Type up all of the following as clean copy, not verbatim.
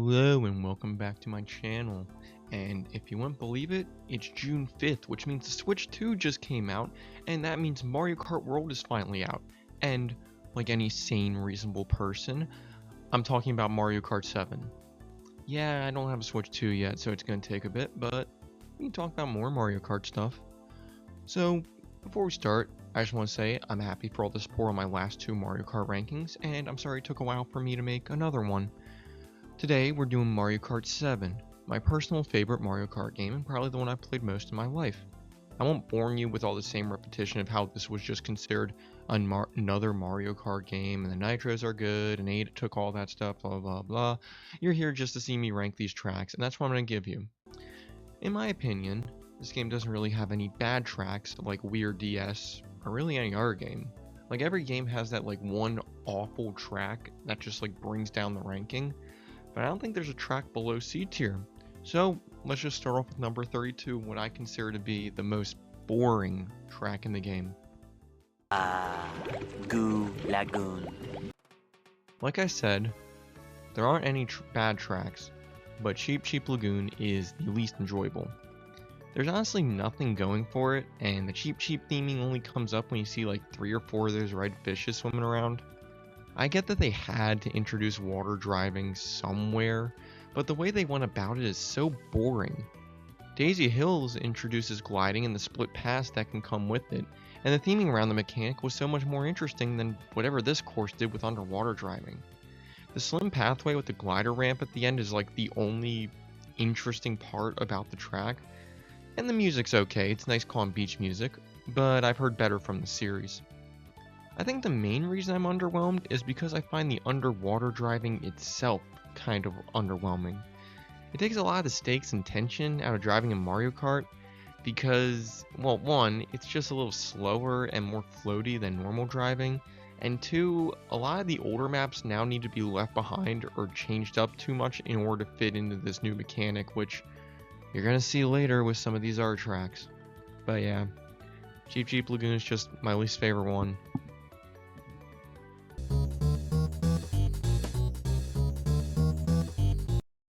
Hello and welcome back to my channel, and if you wouldn't believe it, it's June 5th, which means the Switch 2 just came out, and that means Mario Kart World is finally out. And like any sane, reasonable person, I'm talking about Mario Kart 7. Yeah, I don't have a Switch 2 yet, so it's gonna take a bit, but we can talk about more Mario Kart stuff. So, before we start, I just want to say I'm happy for all the support on my last two Mario Kart rankings, and I'm sorry it took a while for me to make another one. Today, we're doing Mario Kart 7, my personal favorite Mario Kart game and probably the one I've played most in my life. I won't bore you with all the same repetition of how this was just considered another Mario Kart game and the nitros are good and 8 took all that stuff, blah blah blah. You're here just to see me rank these tracks, and that's what I'm going to give you. In my opinion, this game doesn't really have any bad tracks like Weird DS or really any other game. Like every game has that like one awful track that just like brings down the ranking. But I don't think there's a track below C tier. So let's just start off with number 32, what I consider to be the most boring track in the game. Lagoon. Like I said, there aren't any bad tracks, but Cheap Lagoon is the least enjoyable. There's honestly nothing going for it, and the Cheap theming only comes up when you see like 3 or 4 of those red fishes swimming around. I get that they had to introduce water driving somewhere, but the way they went about it is so boring. Daisy Hills introduces gliding and the split pass that can come with it, and the theming around the mechanic was so much more interesting than whatever this course did with underwater driving. The slim pathway with the glider ramp at the end is like the only interesting part about the track, and the music's okay, it's nice calm beach music, but I've heard better from the series. I think the main reason I'm underwhelmed is because I find the underwater driving itself kind of underwhelming. It takes a lot of the stakes and tension out of driving in Mario Kart because, well, one, it's just a little slower and more floaty than normal driving, and two, a lot of the older maps now need to be left behind or changed up too much in order to fit into this new mechanic, which you're gonna see later with some of these other tracks. But yeah, Cheap Lagoon is just my least favorite one.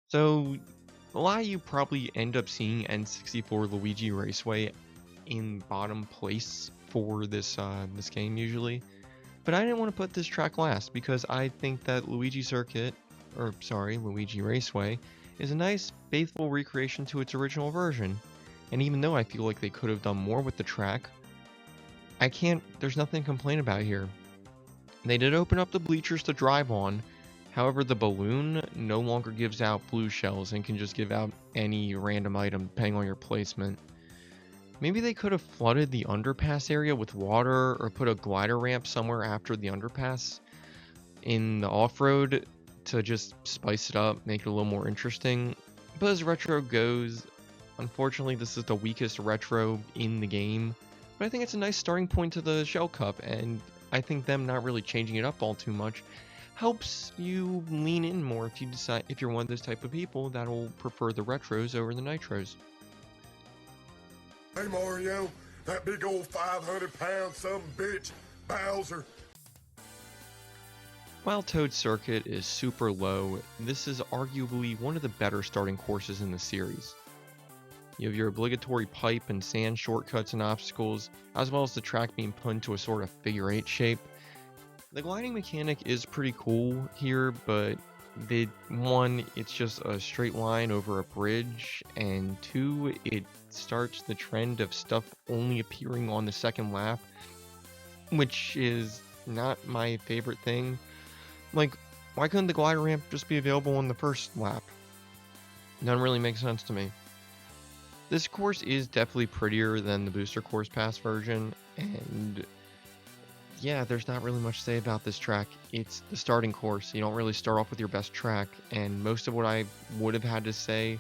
So, a lot of you probably end up seeing N64 Luigi Raceway in bottom place for this game usually, but I didn't want to put this track last because I think that Luigi Raceway is a nice, faithful recreation to its original version, and even though I feel like they could have done more with the track, there's nothing to complain about here. They did open up the bleachers to drive on. However, the balloon no longer gives out blue shells and can just give out any random item depending on your placement. Maybe they could have flooded the underpass area with water or put a glider ramp somewhere after the underpass in the off-road to just spice it up, make it a little more interesting. But as retro goes, unfortunately this is the weakest retro in the game. But I think it's a nice starting point to the Shell Cup, and I think them not really changing it up all too much helps you lean in more if you're one of those type of people that'll prefer the retros over the nitros. Hey Mario, that big old 500-pound some bitch, Bowser. While Toad Circuit is super low, this is arguably one of the better starting courses in the series. You have your obligatory pipe and sand shortcuts and obstacles, as well as the track being put into a sort of figure 8 shape. The gliding mechanic is pretty cool here, but one, it's just a straight line over a bridge, and two, it starts the trend of stuff only appearing on the second lap, which is not my favorite thing. Like, why couldn't the glider ramp just be available on the first lap? Doesn't really make sense to me. This course is definitely prettier than the Booster Course Pass version, and yeah, there's not really much to say about this track. It's the starting course. You don't really start off with your best track, and most of what I would have had to say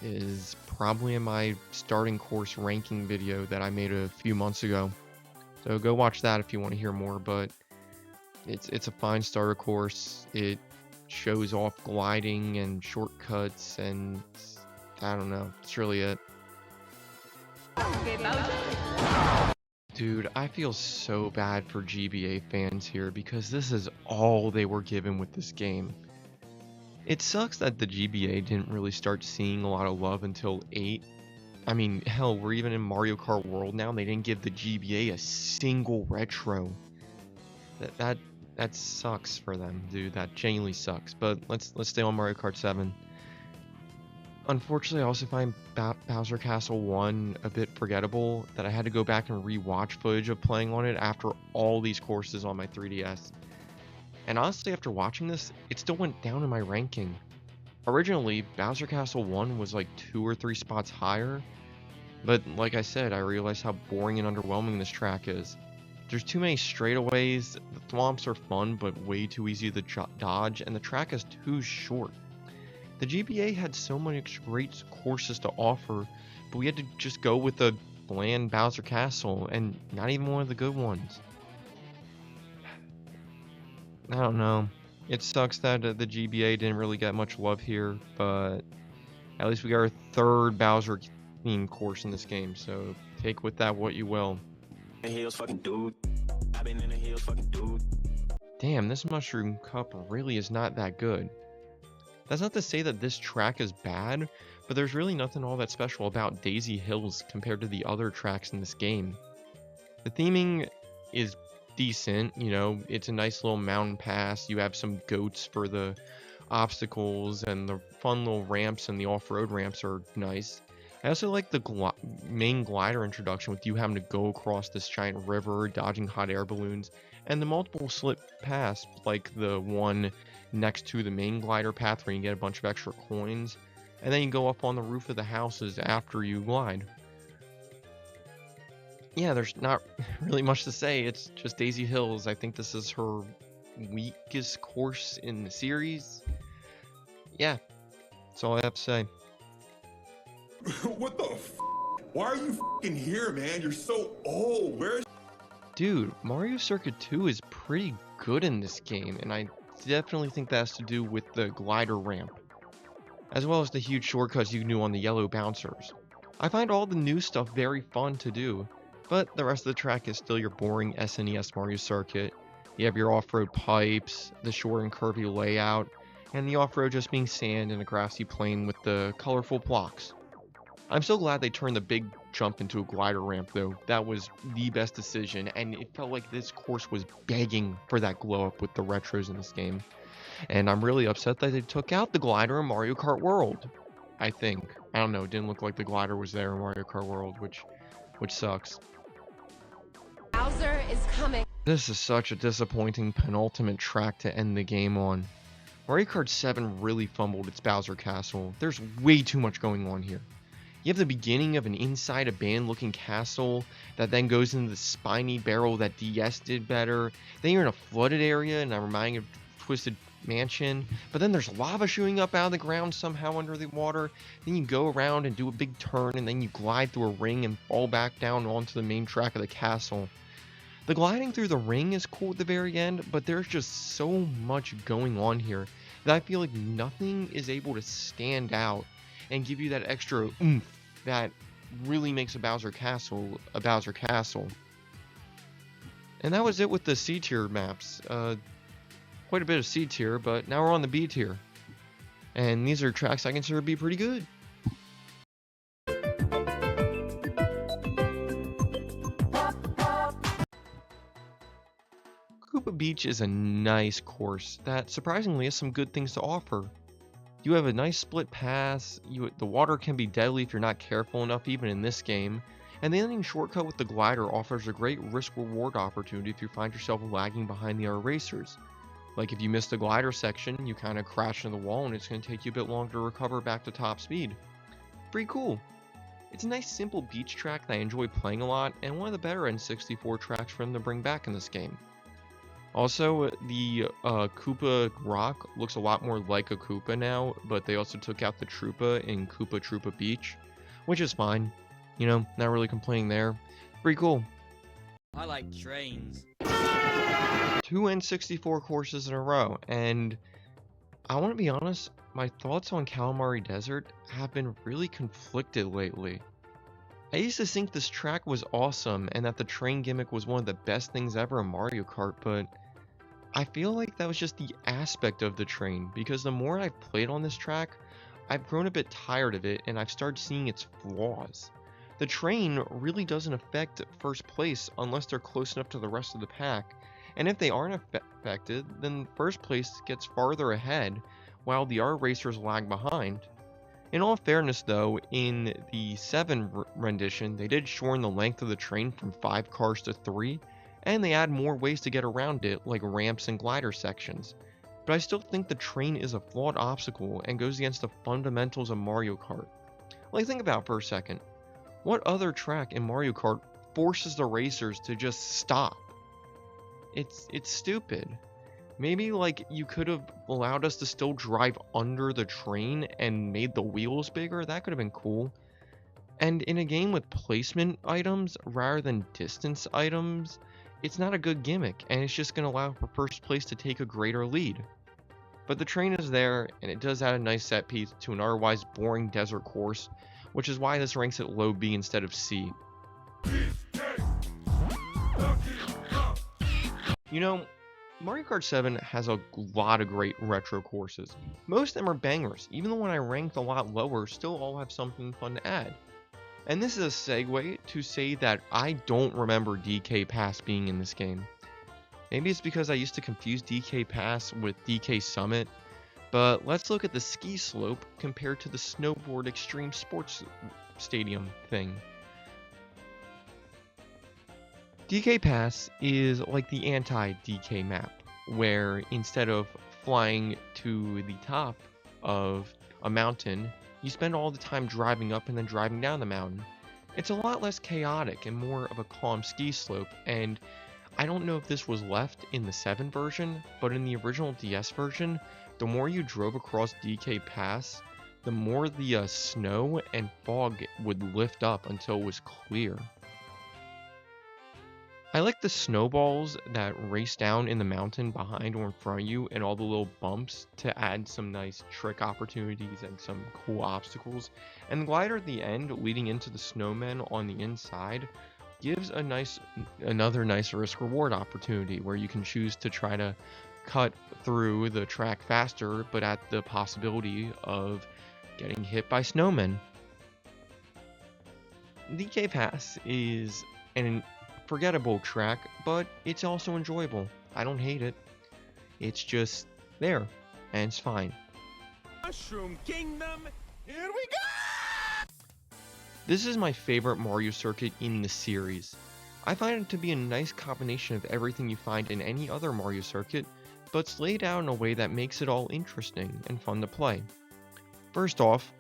is probably in my starting course ranking video that I made a few months ago. So go watch that if you want to hear more, but it's a fine starter course. It shows off gliding and shortcuts, and I don't know, that's really it. Dude, I feel so bad for GBA fans here because this is all they were given with this game. It sucks that the GBA didn't really start seeing a lot of love until 8. I mean, hell, we're even in Mario Kart World now, and they didn't give the GBA a single retro. That sucks for them, dude. That genuinely sucks. But let's stay on Mario Kart 7. Unfortunately, I also find Bowser Castle 1 a bit forgettable, that I had to go back and re-watch footage of playing on it after all these courses on my 3DS. And honestly, after watching this, it still went down in my ranking. Originally, Bowser Castle 1 was like 2 or 3 spots higher, but like I said, I realized how boring and underwhelming this track is. There's too many straightaways, the thwomps are fun but way too easy to dodge, and the track is too short. The GBA had so many great courses to offer, but we had to just go with the bland Bowser Castle, and not even one of the good ones. I don't know. It sucks that the GBA didn't really get much love here, but at least we got our third Bowser themed course in this game, so take with that what you will. Damn, this Mushroom Cup really is not that good. That's not to say that this track is bad, but there's really nothing all that special about Daisy Hills compared to the other tracks in this game. The theming is decent, you know, it's a nice little mountain pass, you have some goats for the obstacles, and the fun little ramps and the off-road ramps are nice. I also like the main glider introduction with you having to go across this giant river, dodging hot air balloons, and the multiple slip paths, like the one next to the main glider path where you get a bunch of extra coins, and then you go up on the roof of the houses after you glide. Yeah, there's not really much to say, it's just Daisy Hills. I think this is her weakest course in the series. Yeah, that's all I have to say. What the f? Why are you f***ing here, man? You're so old. Where's... Dude, Mario Circuit 2 is pretty good in this game, and I definitely think that has to do with the glider ramp, as well as the huge shortcuts you can do on the yellow bouncers. I find all the new stuff very fun to do, but the rest of the track is still your boring SNES Mario Circuit. You have your off-road pipes, the short and curvy layout, and the off-road just being sand and a grassy plain with the colorful blocks. I'm so glad they turned the big jump into a glider ramp though. That was the best decision, and it felt like this course was begging for that glow up with the retros in this game. And I'm really upset that they took out the glider in Mario Kart World. I think. I don't know, it didn't look like the glider was there in Mario Kart World, which sucks. Bowser is coming. This is such a disappointing penultimate track to end the game on. Mario Kart 7 really fumbled its Bowser Castle. There's way too much going on here. You have the beginning of an inside a band looking castle that then goes into the spiny barrel that DS did better. Then you're in a flooded area and I'm reminding of Twisted Mansion. But then there's lava shooting up out of the ground somehow under the water. Then you go around and do a big turn and then you glide through a ring and fall back down onto the main track of the castle. The gliding through the ring is cool at the very end, but there's just so much going on here that I feel like nothing is able to stand out and give you that extra oomph that really makes a Bowser Castle a Bowser Castle. And that was it with the C tier maps. Quite a bit of C tier, but now we're on the B tier. And these are tracks I consider to be pretty good. Koopa Beach is a nice course that surprisingly has some good things to offer. You have a nice split pass, the water can be deadly if you're not careful enough even in this game, and the ending shortcut with the glider offers a great risk-reward opportunity if you find yourself lagging behind the other racers. Like if you miss the glider section, you kind of crash into the wall and it's going to take you a bit longer to recover back to top speed. Pretty cool. It's a nice simple beach track that I enjoy playing a lot, and one of the better N64 tracks for them to bring back in this game. Also, the Koopa Rock looks a lot more like a Koopa now, but they also took out the Troopa in Koopa Beach, which is fine. You know, not really complaining there. Pretty cool. I like trains. 2 N64 courses in a row, and I want to be honest, my thoughts on Kalamari Desert have been really conflicted lately. I used to think this track was awesome and that the train gimmick was one of the best things ever in Mario Kart, but I feel like that was just the aspect of the train, because the more I've played on this track, I've grown a bit tired of it and I've started seeing its flaws. The train really doesn't affect first place unless they're close enough to the rest of the pack, and if they aren't affected, then first place gets farther ahead while the R racers lag behind. In all fairness though, in the 7 rendition, they did shorten the length of the train from 5 cars to 3, and they add more ways to get around it, like ramps and glider sections. But I still think the train is a flawed obstacle and goes against the fundamentals of Mario Kart. Like, think about it for a second. What other track in Mario Kart forces the racers to just stop? It's stupid. Maybe like you could have allowed us to still drive under the train and made the wheels bigger. That could have been cool. And in a game with placement items rather than distance items, it's not a good gimmick, and it's just going to allow for first place to take a greater lead. But the train is there, and it does add a nice set piece to an otherwise boring desert course, which is why this ranks at low B instead of C. You know, Mario Kart 7 has a lot of great retro courses. Most of them are bangers, even the one I ranked a lot lower still all have something fun to add. And this is a segue to say that I don't remember DK Pass being in this game. Maybe it's because I used to confuse DK Pass with DK Summit, but let's look at the ski slope compared to the snowboard extreme sports stadium thing. DK Pass is like the anti-DK map, where instead of flying to the top of a mountain, you spend all the time driving up and then driving down the mountain. It's a lot less chaotic and more of a calm ski slope, and I don't know if this was left in the 7 version, but in the original DS version, the more you drove across DK Pass, the more the snow and fog would lift up until it was clear. I like the snowballs that race down in the mountain behind or in front of you and all the little bumps to add some nice trick opportunities and some cool obstacles. And the glider at the end leading into the snowmen on the inside gives another nice risk reward opportunity where you can choose to try to cut through the track faster but at the possibility of getting hit by snowmen. DK Pass is an forgettable track, but it's also enjoyable. I don't hate it. It's just there, and it's fine. Mushroom Kingdom, here we go! This is my favorite Mario circuit in the series. I find it to be a nice combination of everything you find in any other Mario circuit, but it's laid out in a way that makes it all interesting and fun to play. First off,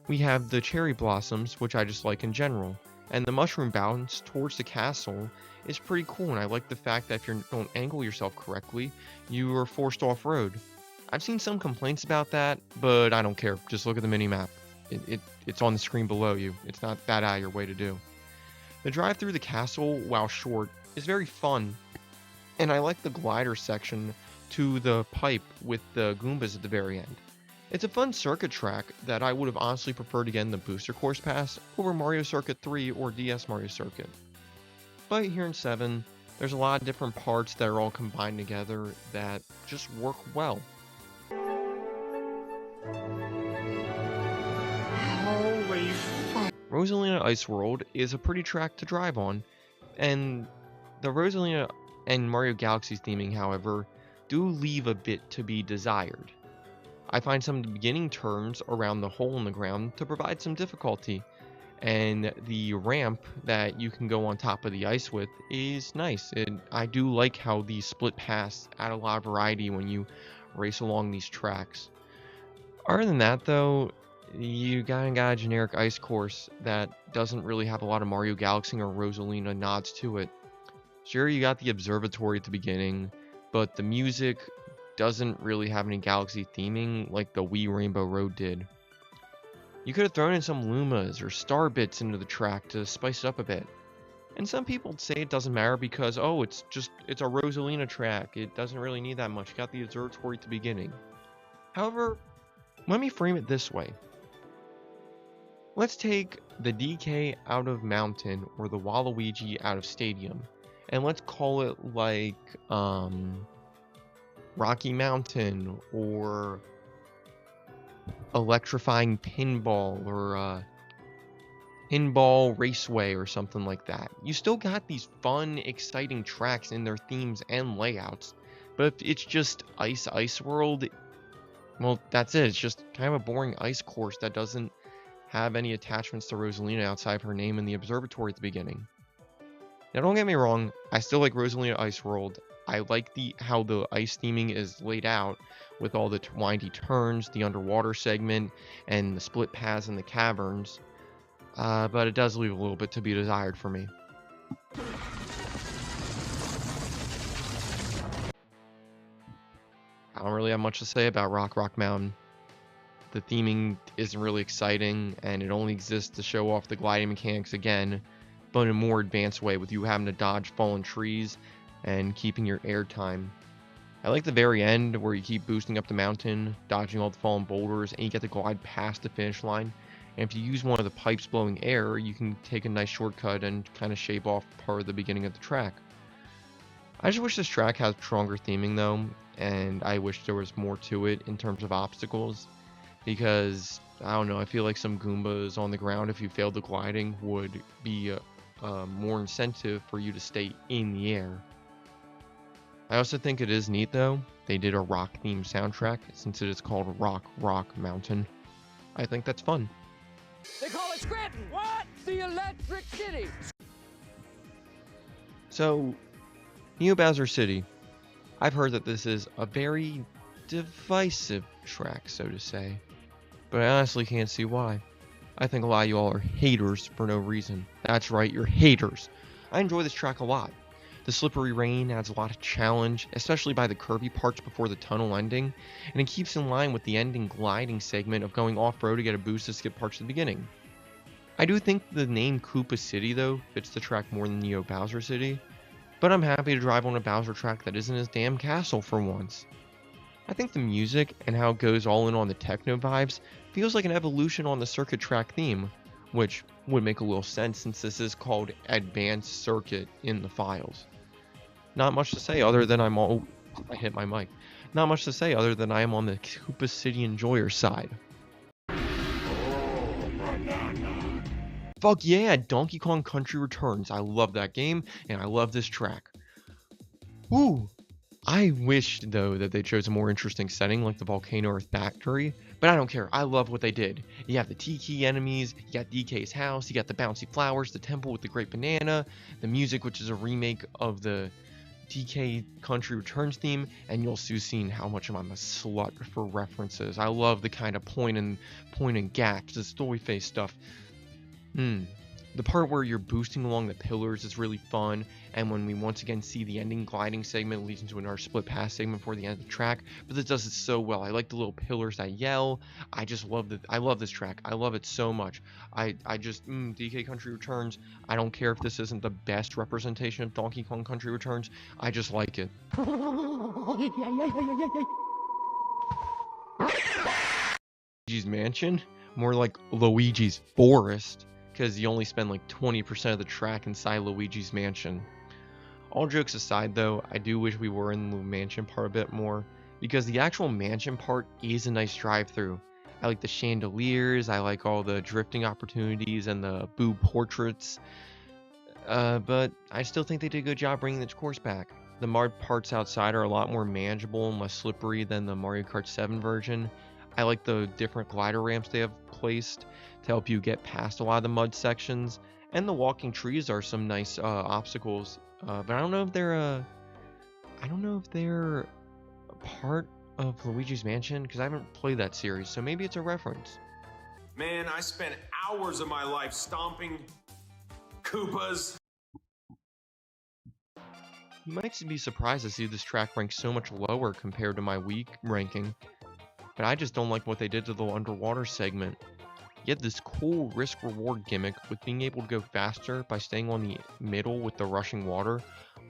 we have the cherry blossoms, which I just like in general. And the mushroom bounce towards the castle is pretty cool, and I like the fact that if you don't angle yourself correctly, you are forced off-road. I've seen some complaints about that, but I don't care. Just look at the mini-map. It's on the screen below you. It's not that out of your way to do. The drive through the castle, while short, is very fun, and I like the glider section to the pipe with the Goombas at the very end. It's a fun circuit track that I would have honestly preferred to get in the Booster Course Pass over Mario Circuit 3 or DS Mario Circuit. But here in 7, there's a lot of different parts that are all combined together that just work well. Holy fuck. Rosalina Iceworld is a pretty track to drive on, and the Rosalina and Mario Galaxy's theming, however, do leave a bit to be desired. I find some of the beginning turns around the hole in the ground to provide some difficulty, and the ramp that you can go on top of the ice with is nice. I do like how these split paths add a lot of variety when you race along these tracks. Other than that though, you got a generic ice course that doesn't really have a lot of Mario Galaxy or Rosalina nods to it. Sure, you got the observatory at the beginning, but the music doesn't really have any Galaxy theming like the Wii Rainbow Road did. You could have thrown in some Lumas or star bits into the track to spice it up a bit. And some people say it doesn't matter because, oh, it's a Rosalina track. It doesn't really need that much. You got the observatory at the beginning. However, let me frame it this way. Let's take the DK out of Mountain or the Waluigi out of Stadium, and let's call it like, Rocky Mountain or Electrifying Pinball or Pinball Raceway or something like that. You still got these fun, exciting tracks in their themes and layouts, but if it's just Ice World, well, that's it. It's just kind of a boring ice course that doesn't have any attachments to Rosalina outside of her name in the observatory at the beginning. Now, don't get me wrong, I still like Rosalina Iceworld. I like how the ice theming is laid out with all the windy turns, the underwater segment, and the split paths in the caverns. But it does leave a little bit to be desired for me. I don't really have much to say about Rock Mountain. The theming isn't really exciting, and it only exists to show off the gliding mechanics again, but in a more advanced way, with you having to dodge fallen trees and keeping your air time. I like the very end where you keep boosting up the mountain, dodging all the fallen boulders, and you get to glide past the finish line. And if you use one of the pipes blowing air, you can take a nice shortcut and kind of shave off part of the beginning of the track. I just wish this track had stronger theming though, and I wish there was more to it in terms of obstacles, because, I don't know, I feel like some Goombas on the ground, if you failed the gliding, would be more incentive for you to stay in the air. I also think it is neat though, they did a rock themed soundtrack, since it is called Rock Mountain. I think that's fun. They call it Scranton. What? The Electric City. So, Neo Bowser City. I've heard that this is a very divisive track, so to say. But I honestly can't see why. I think a lot of you all are haters for no reason. That's right, you're haters. I enjoy this track a lot. The slippery rain adds a lot of challenge, especially by the curvy parts before the tunnel ending, and it keeps in line with the ending gliding segment of going off-road to get a boost to skip parts at the beginning. I do think the name Koopa City, though, fits the track more than Neo Bowser City, but I'm happy to drive on a Bowser track that isn't his damn castle for once. I think the music and how it goes all in on the techno vibes feels like an evolution on the circuit track theme, which would make a little sense since this is called Advanced Circuit in the files. Not much to say other than I hit my mic. Not much to say other than I am on the Koopa City enjoyer side. Fuck yeah, Donkey Kong Country Returns. I love that game, and I love this track. Woo! I wish, though, that they chose a more interesting setting like the Volcano Earth Factory, but I don't care. I love what they did. You have the Tiki enemies, you got DK's house, you got the bouncy flowers, the temple with the great banana, the music, which is a remake of the DK Country Returns theme, and you'll soon see how much I'm a slut for references. I love the kind of point and gaps, the story face stuff. The part where you're boosting along the pillars is really fun, and when we once again see the ending gliding segment leads into another split pass segment before the end of the track, but this does it so well. I like the little pillars that yell. I just love I love this track. I love it so much. I just DK Country Returns. I don't care if this isn't the best representation of Donkey Kong Country Returns. I just like it. Luigi's Mansion? More like Luigi's Forest, because you only spend like 20% of the track inside Luigi's Mansion. All jokes aside though, I do wish we were in the mansion part a bit more, because the actual mansion part is a nice drive-through. I like the chandeliers, I like all the drifting opportunities and the boo portraits, but I still think they did a good job bringing the course back. The mud parts outside are a lot more manageable and less slippery than the Mario Kart 7 version. I like the different glider ramps they have placed to help you get past a lot of the mud sections, and the walking trees are some nice obstacles. But I don't know if they're part of Luigi's Mansion, because I haven't played that series, so maybe it's a reference. Man, I spent hours of my life stomping Koopas. You might be surprised to see this track ranked so much lower compared to my week ranking, but I just don't like what they did to the underwater segment. You had this cool risk-reward gimmick with being able to go faster by staying on the middle with the rushing water,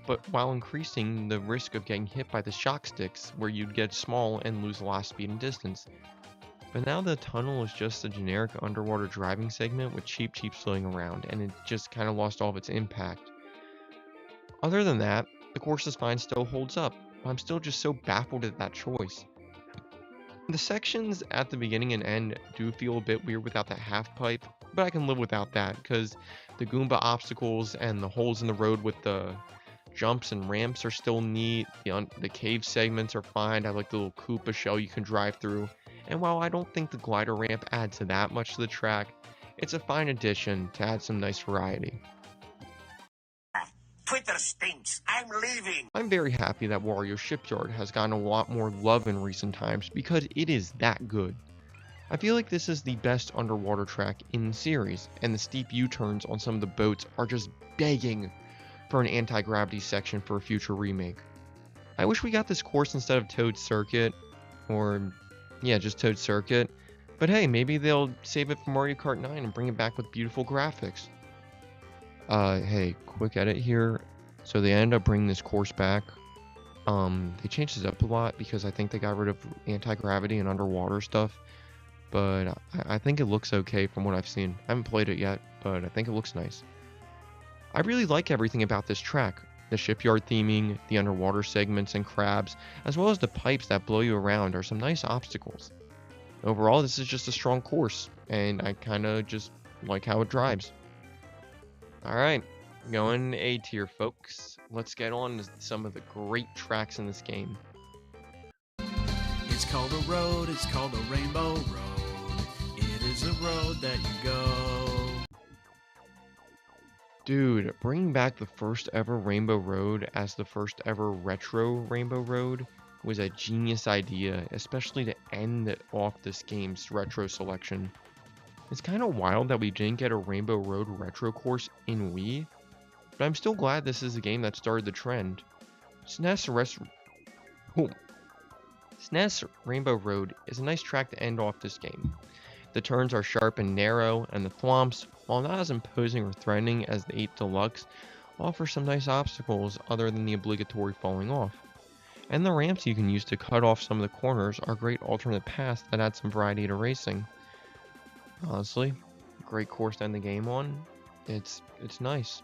but while increasing the risk of getting hit by the shock sticks, where you'd get small and lose a lot of speed and distance. But now the tunnel is just a generic underwater driving segment with Cheep floating around, and it just kind of lost all of its impact. Other than that, the course design still holds up. I'm still just so baffled at that choice. The sections at the beginning and end do feel a bit weird without that half pipe, but I can live without that because the Goomba obstacles and the holes in the road with the jumps and ramps are still neat. The cave segments are fine. I like the little Koopa shell you can drive through. And while I don't think the glider ramp adds that much to the track, it's a fine addition to add some nice variety. Twitter stinks. I'm leaving. I'm very happy that Wario Shipyard has gotten a lot more love in recent times because it is that good. I feel like this is the best underwater track in the series, and the steep U-turns on some of the boats are just begging for an anti-gravity section for a future remake. I wish we got this course instead of Toad Circuit, or yeah, just Toad Circuit, but hey, maybe they'll save it for Mario Kart 9 and bring it back with beautiful graphics. Hey, quick edit here. So they ended up bringing this course back. They changed this up a lot because I think they got rid of anti-gravity and underwater stuff. But I think it looks okay from what I've seen. I haven't played it yet, but I think it looks nice. I really like everything about this track. The shipyard theming, the underwater segments and crabs, as well as the pipes that blow you around are some nice obstacles. Overall, this is just a strong course, and I kinda just like how it drives. Alright, going A tier, folks. Let's get on to some of the great tracks in this game. It's called a road, it's called a rainbow road. It is a road that you go. Dude, bringing back the first ever Rainbow Road as the first ever retro Rainbow Road was a genius idea, especially to end off this game's retro selection. It's kind of wild that we didn't get a Rainbow Road retro course in Wii, but I'm still glad this is a game that started the trend. SNES Rainbow Road is a nice track to end off this game. The turns are sharp and narrow, and the thwomps, while not as imposing or threatening as the 8 Deluxe, offer some nice obstacles other than the obligatory falling off. And the ramps you can use to cut off some of the corners are great alternate paths that add some variety to racing. Honestly, great course to end the game on. It's nice.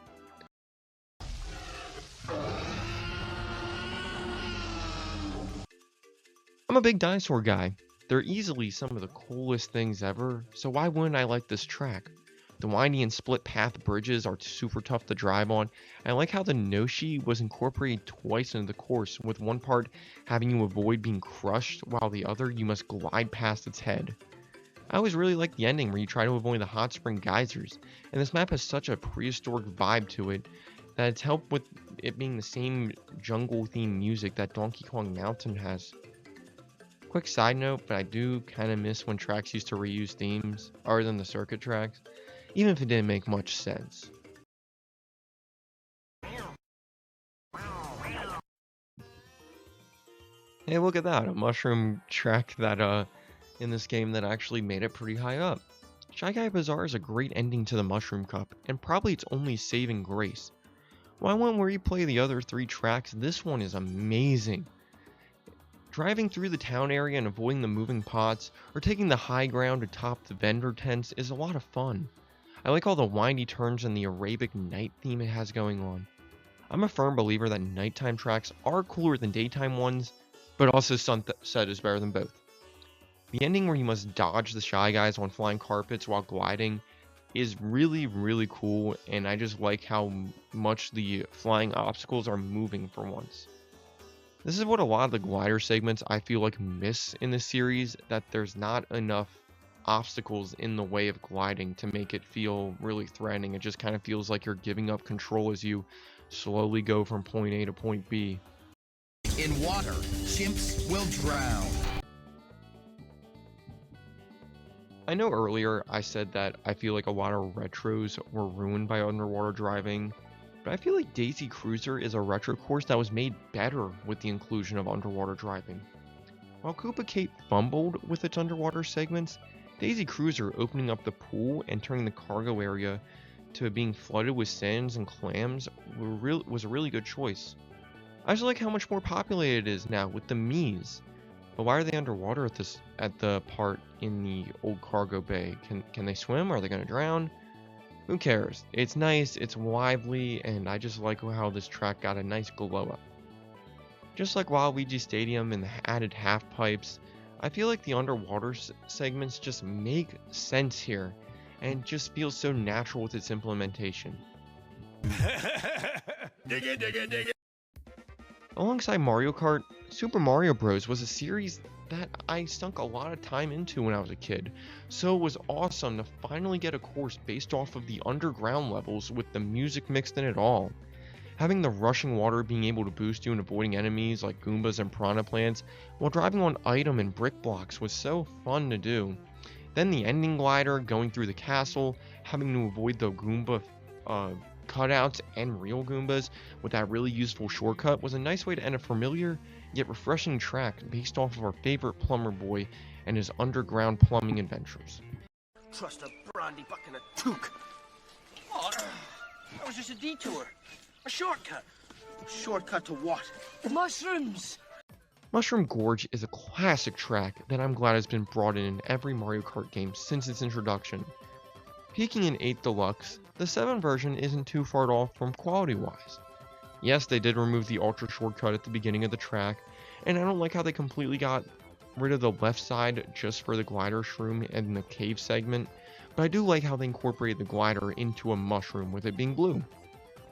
I'm a big dinosaur guy. They're easily some of the coolest things ever, so why wouldn't I like this track? The windy and split path bridges are super tough to drive on. I like how the Noshi was incorporated twice into the course, with one part having you avoid being crushed, while the other you must glide past its head. I always really like the ending where you try to avoid the hot spring geysers, and this map has such a prehistoric vibe to it that it's helped with it being the same jungle themed music that Donkey Kong Mountain has. Quick side note, but I do kind of miss when tracks used to reuse themes other than the circuit tracks, even if it didn't make much sense. Hey, look at that, a mushroom track that in this game that actually made it pretty high up. Shy Guy Bazar is a great ending to the Mushroom Cup, and probably its only saving grace. While I won't replay the other 3 tracks, this one is amazing. Driving through the town area and avoiding the moving pots, or taking the high ground atop the vendor tents is a lot of fun. I like all the windy turns and the Arabic night theme it has going on. I'm a firm believer that nighttime tracks are cooler than daytime ones, but also sunset is better than both. The ending where you must dodge the Shy Guys on flying carpets while gliding is really cool, and I just like how much the flying obstacles are moving for once. This is what a lot of the glider segments I feel like miss in this series, that there's not enough obstacles in the way of gliding to make it feel really threatening. It just kind of feels like you're giving up control as you slowly go from point A to point B. In water, chimps will drown. I know earlier I said that I feel like a lot of retros were ruined by underwater driving, but I feel like Daisy Cruiser is a retro course that was made better with the inclusion of underwater driving. While Koopa Cape fumbled with its underwater segments, Daisy Cruiser opening up the pool and turning the cargo area to being flooded with sands and clams was a really good choice. I just like how much more populated it is now with the Miis. But why are they underwater at the part in the old cargo bay? Can they swim? Are they gonna drown? Who cares? It's nice, it's lively, and I just like how this track got a nice glow up. Just like Waluigi Stadium and the added half pipes, I feel like the underwater segments just make sense here, and just feels so natural with its implementation. Dig it, dig it, dig it. Alongside Mario Kart, Super Mario Bros. Was a series that I sunk a lot of time into when I was a kid, so it was awesome to finally get a course based off of the underground levels with the music mixed in it all. Having the rushing water being able to boost you and avoiding enemies like Goombas and Piranha Plants while driving on item and brick blocks was so fun to do. Then the ending glider going through the castle, having to avoid the Goomba cutouts and real Goombas with that really useful shortcut was a nice way to end a familiar yet refreshing track based off of our favorite plumber boy and his underground plumbing adventures. Trust a brandy buck and a toque. Oh, that was just a detour. A shortcut. Shortcut to what? Mushrooms! Mushroom Gorge is a classic track that I'm glad has been brought in every Mario Kart game since its introduction. Peaking in 8 Deluxe, the 7 version isn't too far off from quality-wise. Yes, they did remove the ultra shortcut at the beginning of the track, and I don't like how they completely got rid of the left side just for the glider shroom and the cave segment, but I do like how they incorporated the glider into a mushroom with it being blue.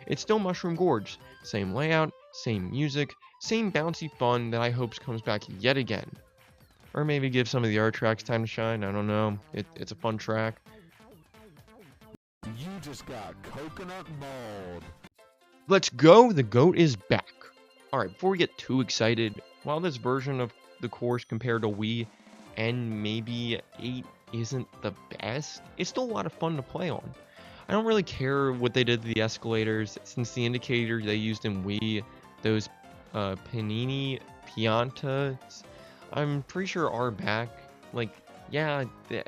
It's still Mushroom Gorge, same layout, same music, same bouncy fun that I hope comes back yet again. Or maybe give some of the other tracks time to shine, I don't know, it's a fun track. You just got coconut mauled. Let's go, the GOAT is back. Alright, before we get too excited, while this version of the course compared to Wii and maybe 8 isn't the best, it's still a lot of fun to play on. I don't really care what they did to the escalators, since the indicator they used in Wii, those Panini Piantas, I'm pretty sure are back. Like, yeah, the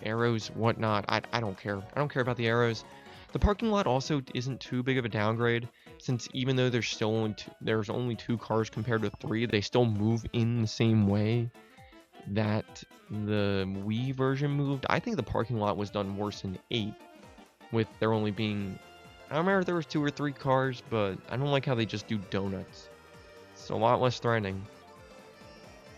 arrows, whatnot, I don't care. I don't care about the arrows. The parking lot also isn't too big of a downgrade, since even though there's only 2 cars compared to 3, they still move in the same way that the Wii version moved. I think the parking lot was done worse in 8, with there only being, I don't remember if there was 2 or 3 cars, but I don't like how they just do donuts. It's a lot less threatening.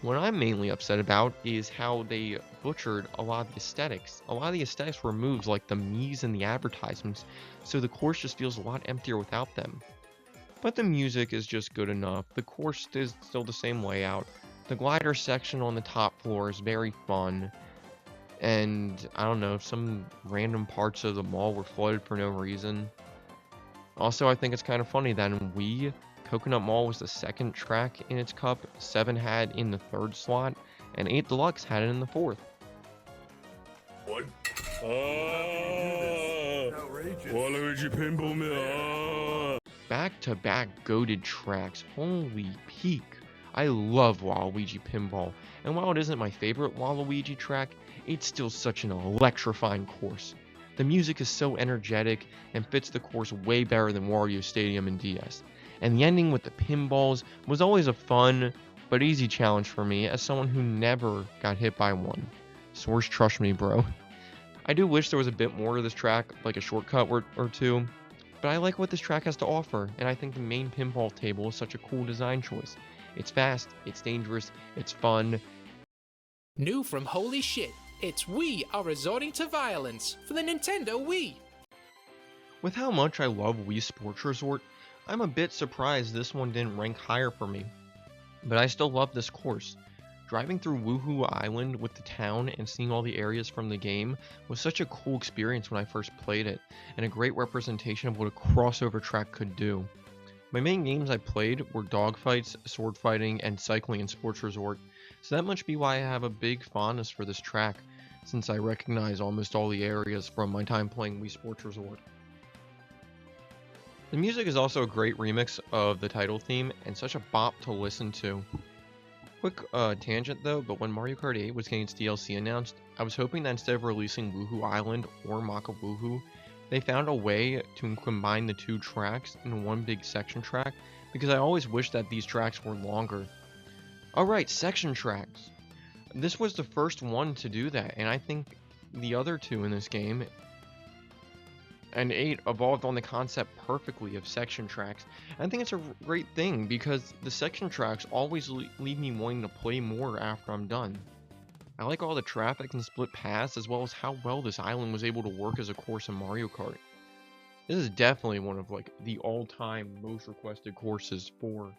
What I'm mainly upset about is how they butchered a lot of the aesthetics. A lot of the aesthetics were removed, like the Mii's and the advertisements, so the course just feels a lot emptier without them. But the music is just good enough. The course is still the same layout. The glider section on the top floor is very fun. And I don't know, some random parts of the mall were flooded for no reason. Also, I think it's kind of funny that in Wii, Coconut Mall was the 2nd track in its cup, 7 had in the 3rd slot, and 8 Deluxe had it in the 4th. What? Waluigi pinball me. Back-to-back goated tracks, holy peak. I love Waluigi Pinball, and while it isn't my favorite Waluigi track, it's still such an electrifying course. The music is so energetic and fits the course way better than Wario Stadium and DS. And the ending with the pinballs was always a fun but easy challenge for me as someone who never got hit by one. Source, trust me, bro. I do wish there was a bit more to this track, like a shortcut or 2, but I like what this track has to offer, and I think the main pinball table is such a cool design choice. It's fast, it's dangerous, it's fun. New from Holy Shit, it's We Are Resorting to Violence for the Nintendo Wii. With how much I love Wii Sports Resort, I'm a bit surprised this one didn't rank higher for me. But I still love this course. Driving through Woohoo Island with the town and seeing all the areas from the game was such a cool experience when I first played it, and a great representation of what a crossover track could do. My main games I played were dogfights, sword fighting, and cycling in Sports Resort, so that must be why I have a big fondness for this track, since I recognize almost all the areas from my time playing Wii Sports Resort. The music is also a great remix of the title theme, and such a bop to listen to. Quick tangent though, but when Mario Kart 8 was getting its DLC announced, I was hoping that instead of releasing Woohoo Island or MakaoWoohoo, they found a way to combine the 2 tracks in one big section track, because I always wished that these tracks were longer. Alright, section tracks. This was the first one to do that, and I think the other 2 in this game, and 8 evolved on the concept perfectly of section tracks. I think it's a great thing because the section tracks always leave me wanting to play more after I'm done. I like all the traffic and split paths, as well as how well this island was able to work as a course in Mario Kart. This is definitely one of like the all-time most requested courses for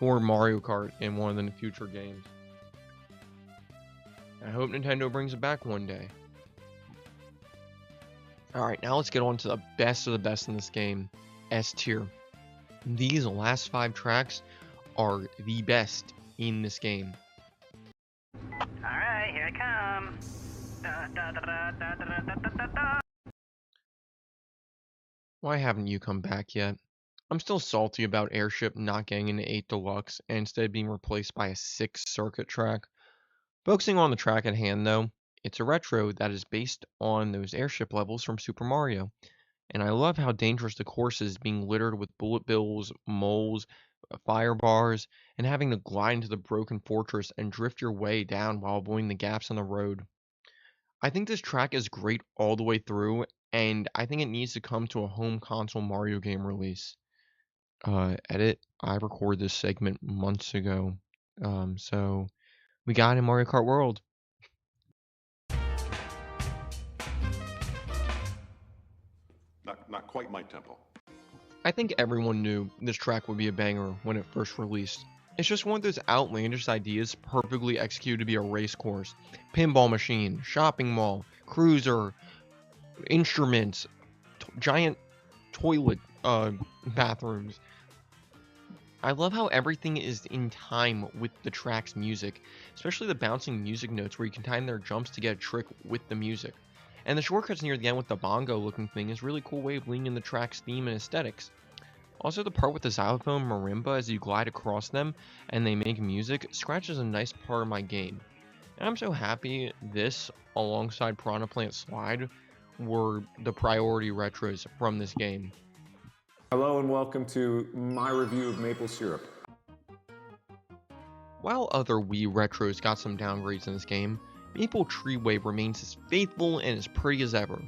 Mario Kart in one of the future games. I hope Nintendo brings it back one day. Alright, now let's get on to the best of the best in this game, S tier. These last 5 tracks are the best in this game. Alright, here I come. Da, da, da, da, da, da, da, da, da. Why haven't you come back yet? I'm still salty about Airship not getting into 8 Deluxe and instead being replaced by a 6 circuit track. Focusing on the track at hand though, it's a retro that is based on those airship levels from Super Mario. And I love how dangerous the course is, being littered with bullet bills, moles, fire bars, and having to glide into the broken fortress and drift your way down while avoiding the gaps in the road. I think this track is great all the way through, and I think it needs to come to a home console Mario game release. Edit, I recorded this segment months ago, so we got it in Mario Kart World. Not quite my tempo. I think everyone knew this track would be a banger when it first released. It's just one of those outlandish ideas perfectly executed to be a race course. Pinball machine, shopping mall, cruiser, instruments, giant toilet bathrooms. I love how everything is in time with the track's music, especially the bouncing music notes where you can time their jumps to get a trick with the music. And the shortcuts near the end with the bongo looking thing is a really cool way of leaning in the track's theme and aesthetics. Also, the part with the xylophone and marimba as you glide across them and they make music scratches a nice part of my game. And I'm so happy this, alongside Piranha Plant Slide, were the priority retros from this game. Hello and welcome to my review of Maple Syrup. While other Wii retros got some downgrades in this game, Maple Treeway remains as faithful and as pretty as ever.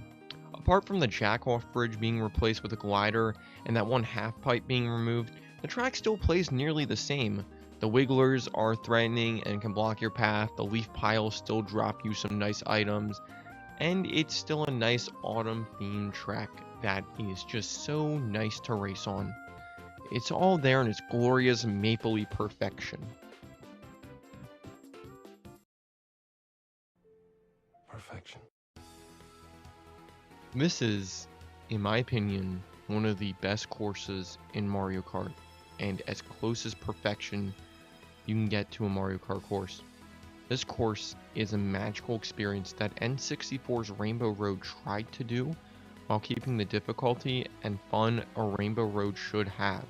Apart from the jack-off bridge being replaced with a glider and that one half-pipe being removed, the track still plays nearly the same. The wigglers are threatening and can block your path, the leaf piles still drop you some nice items, and it's still a nice autumn-themed track that is just so nice to race on. It's all there in its glorious mapley perfection. Perfection. This is, in my opinion, one of the best courses in Mario Kart, and as close as perfection you can get to a Mario Kart course. This course is a magical experience that N64's Rainbow Road tried to do, while keeping the difficulty and fun a Rainbow Road should have.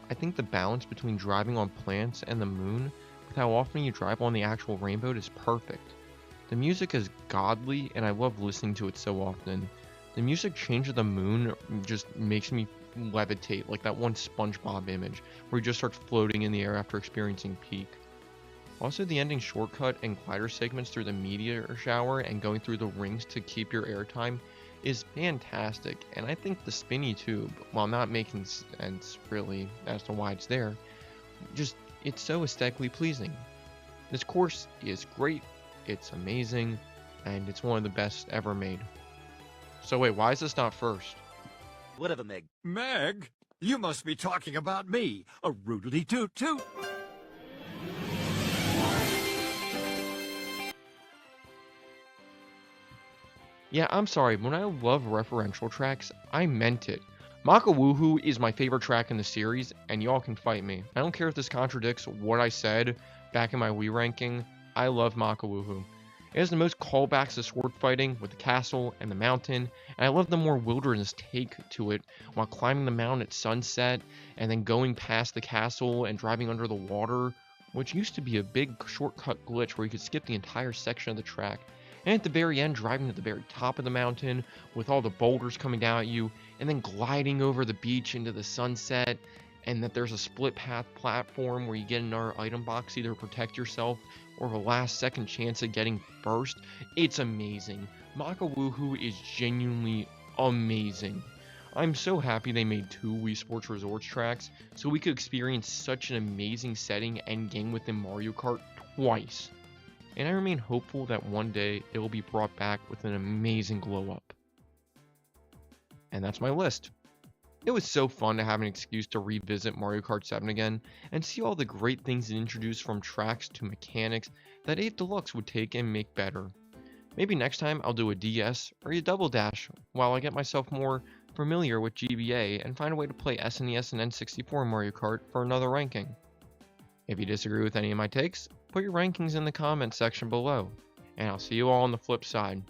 I think the balance between driving on plants and the moon, with how often you drive on the actual rainbow, is perfect. The music is godly, and I love listening to it so often. The music change of the moon just makes me levitate, like that one SpongeBob image, where he just starts floating in the air after experiencing peak. Also, the ending shortcut and glider segments through the meteor shower and going through the rings to keep your airtime is fantastic, and I think the spinny tube, while not making sense really as to why it's there, it's so aesthetically pleasing. This course is great, it's amazing, and it's one of the best ever made. So wait, why is this not first? Whatever, Meg. Meg? You must be talking about me, a roodly toot toot. Yeah, I'm sorry, when I love referential tracks, I meant it. MakaoWoohoo is my favorite track in the series, and y'all can fight me. I don't care if this contradicts what I said back in my Wii ranking, I love MakaoWoohoo. It has the most callbacks to sword fighting with the castle and the mountain, and I love the more wilderness take to it while climbing the mountain at sunset and then going past the castle and driving under the water, which used to be a big shortcut glitch where you could skip the entire section of the track. And at the very end, driving to the very top of the mountain with all the boulders coming down at you, and then gliding over the beach into the sunset, and that there's a split path platform where you get another item box either to protect yourself or a last second chance at getting first. It's amazing. MakaoWoohoo is genuinely amazing. I'm so happy they made 2 Wii Sports Resorts tracks so we could experience such an amazing setting and game within Mario Kart twice. And I remain hopeful that one day it will be brought back with an amazing glow up. And that's my list. It was so fun to have an excuse to revisit Mario Kart 7 again and see all the great things it introduced, from tracks to mechanics that 8 Deluxe would take and make better. Maybe next time I'll do a DS or a Double Dash while I get myself more familiar with GBA and find a way to play SNES and N64 Mario Kart for another ranking. If you disagree with any of my takes, put your rankings in the comments section below, and I'll see you all on the flip side.